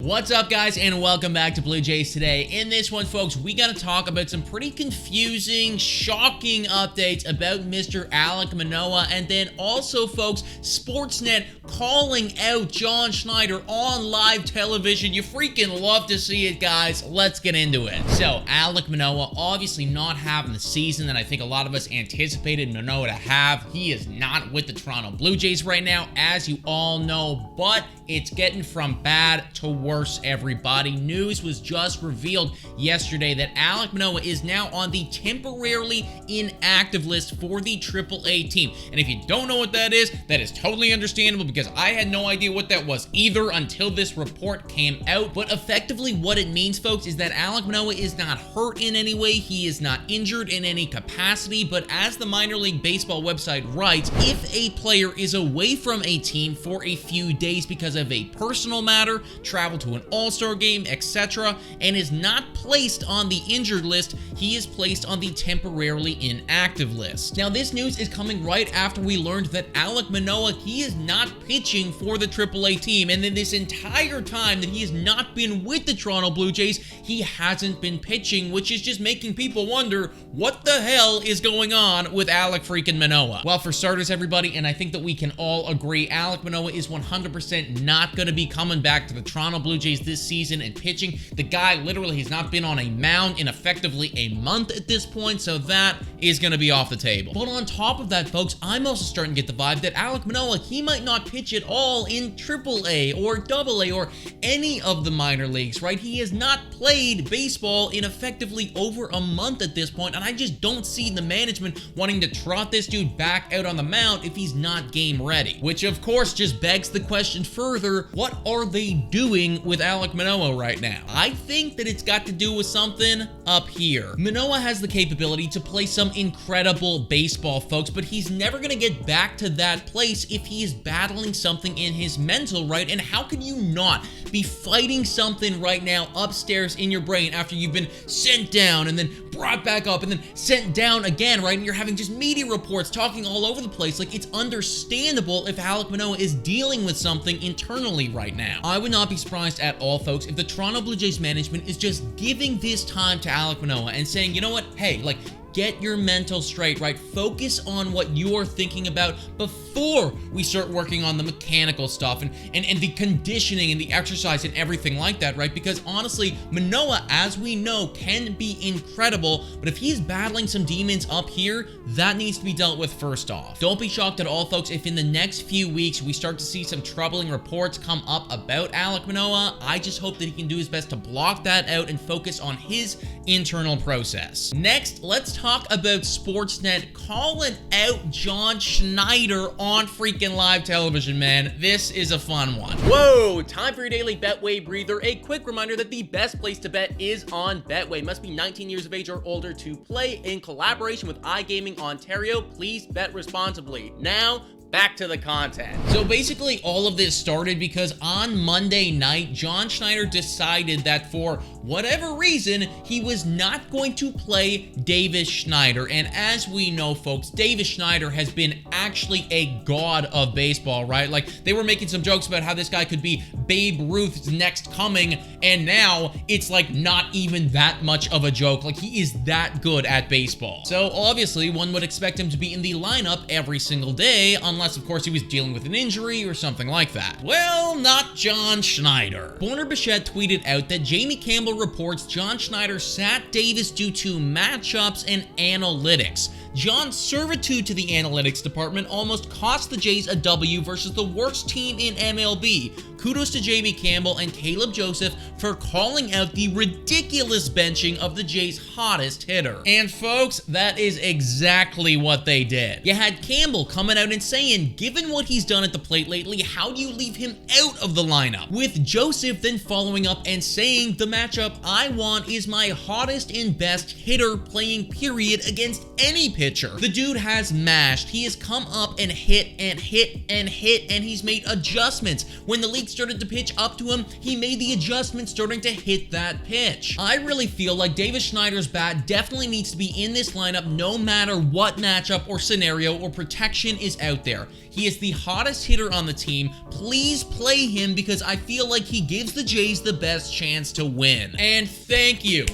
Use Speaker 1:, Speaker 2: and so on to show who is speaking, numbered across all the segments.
Speaker 1: What's up, guys, and welcome back to Blue Jays Today. In this one, folks, we gotta talk about some pretty confusing, shocking updates about Mr. Alek Manoah, and then also, folks, Sportsnet calling out John Schneider on live television. You freaking love to see it, guys. Let's get into it. So, Alek Manoah obviously not having the season that I think a lot of us anticipated Manoah to have. He is not with the Toronto Blue Jays right now, as you all know, but it's getting from bad to worse, everybody. News was just revealed yesterday that Alek Manoah is now on the temporarily inactive list for the AAA team. And if you don't know what that is totally understandable, because I had no idea what that was either until this report came out. But effectively what it means, folks, is that Alek Manoah is not hurt in any way. He is not injured in any capacity. But as the minor league baseball website writes, if a player is away from a team for a few days because of a personal matter, travel to an all-star game, etc., and is not placed on the injured list, he is placed on the temporarily inactive list. Now, this news is coming right after we learned that Alek Manoah, he is not pitching for the AAA team, and then this entire time that he has not been with the Toronto Blue Jays, he hasn't been pitching, which is just making people wonder what the hell is going on with Alek freaking Manoah. Well, for starters, everybody, and I think that we can all agree, Alek Manoah is 100% not going to be coming back to the Toronto Blue Jays this season and pitching. The guy literally has not been on a mound in effectively a month at this point, so that is going to be off the table. But on top of that, folks, I'm also starting to get the vibe that Alek Manoah, he might not pitch at all in AAA or AA or any of the minor leagues, right? He has not played baseball in effectively over a month at this point, and I just don't see the management wanting to trot this dude back out on the mound if he's not game ready. Which, of course, just begs the question further, what are they doing with Alek Manoah right now? I think that it's got to do with something up here. Manoah has the capability to play some incredible baseball, folks, but he's never going to get back to that place if he is battling something in his mental, right? And how can you not be fighting something right now upstairs in your brain after you've been sent down and then brought back up and then sent down again, right? And you're having just media reports talking all over the place. Like, it's understandable if Alek Manoah is dealing with something internally right now. I would not be surprised at all, folks, if the Toronto Blue Jays management is just giving this time to Alek Manoah and saying, you know what, hey, like, get your mental straight, right? Focus on what you're thinking about before we start working on the mechanical stuff and the conditioning and the exercise and everything like that, right? Because honestly, Manoah, as we know, can be incredible, but if he's battling some demons up here, that needs to be dealt with first off. Don't be shocked at all, folks, if in the next few weeks we start to see some troubling reports come up about Alek Manoah. I just hope that he can do his best to block that out and focus on his internal process. Next, let's talk about Sportsnet calling out John Schneider on freaking live television, man. This is a fun one.
Speaker 2: Whoa, time for your daily Betway breather. A quick reminder that the best place to bet is on Betway. Must be 19 years of age or older to play. In collaboration with iGaming Ontario, please bet responsibly. Now, back to the content.
Speaker 1: So basically all of this started because on Monday night, John Schneider decided that for whatever reason, he was not going to play Davis Schneider. And as we know, folks, Davis Schneider has been actually a god of baseball, right? Like, they were making some jokes about how this guy could be Babe Ruth's next coming, and now it's like not even that much of a joke. Like, he is that good at baseball. So obviously one would expect him to be in the lineup every single day, unless of course he was dealing with an injury or something like that. Well, not John Schneider. BOMBSHELL tweeted out that Jamie Campbell reports John Schneider sat Davis due to matchups and analytics. John's servitude to the analytics department almost cost the Jays a W versus the worst team in MLB. Kudos to Jamie Campbell and Caleb Joseph for calling out the ridiculous benching of the Jays' hottest hitter. And folks, that is exactly what they did. You had Campbell coming out and saying, given what he's done at the plate lately, how do you leave him out of the lineup? With Joseph then following up and saying, the matchup I want is my hottest and best hitter playing period against any pitcher. The dude has mashed. He has come up and hit and hit and hit, and he's made adjustments. When the league started to pitch up to him, he made the adjustments starting to hit that pitch. I really feel like Davis Schneider's bat definitely needs to be in this lineup no matter what matchup or scenario or protection is out there. He is the hottest hitter on the team. Please play him because I feel like he gives the Jays the best chance to win. And thank you,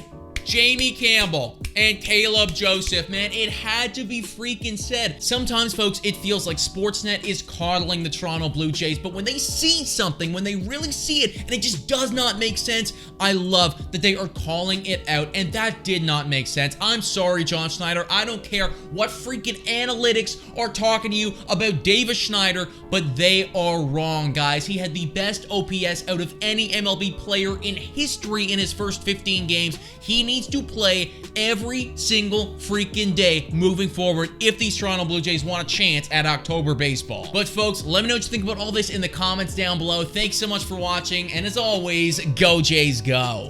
Speaker 1: Jamie Campbell and Caleb Joseph, man. It had to be freaking said. Sometimes, folks, it feels like Sportsnet is coddling the Toronto Blue Jays, but when they see something, when they really see it, and it just does not make sense, I love that they are calling it out, and that did not make sense. I'm sorry, John Schneider. I don't care what freaking analytics are talking to you about Davis Schneider, but they are wrong, guys. He had the best OPS out of any MLB player in history in his first 15 games. He needs to play every single freaking day moving forward if these Toronto Blue Jays want a chance at October baseball. But folks, let me know what you think about all this in the comments down below. Thanks so much for watching, and as always, go Jays go.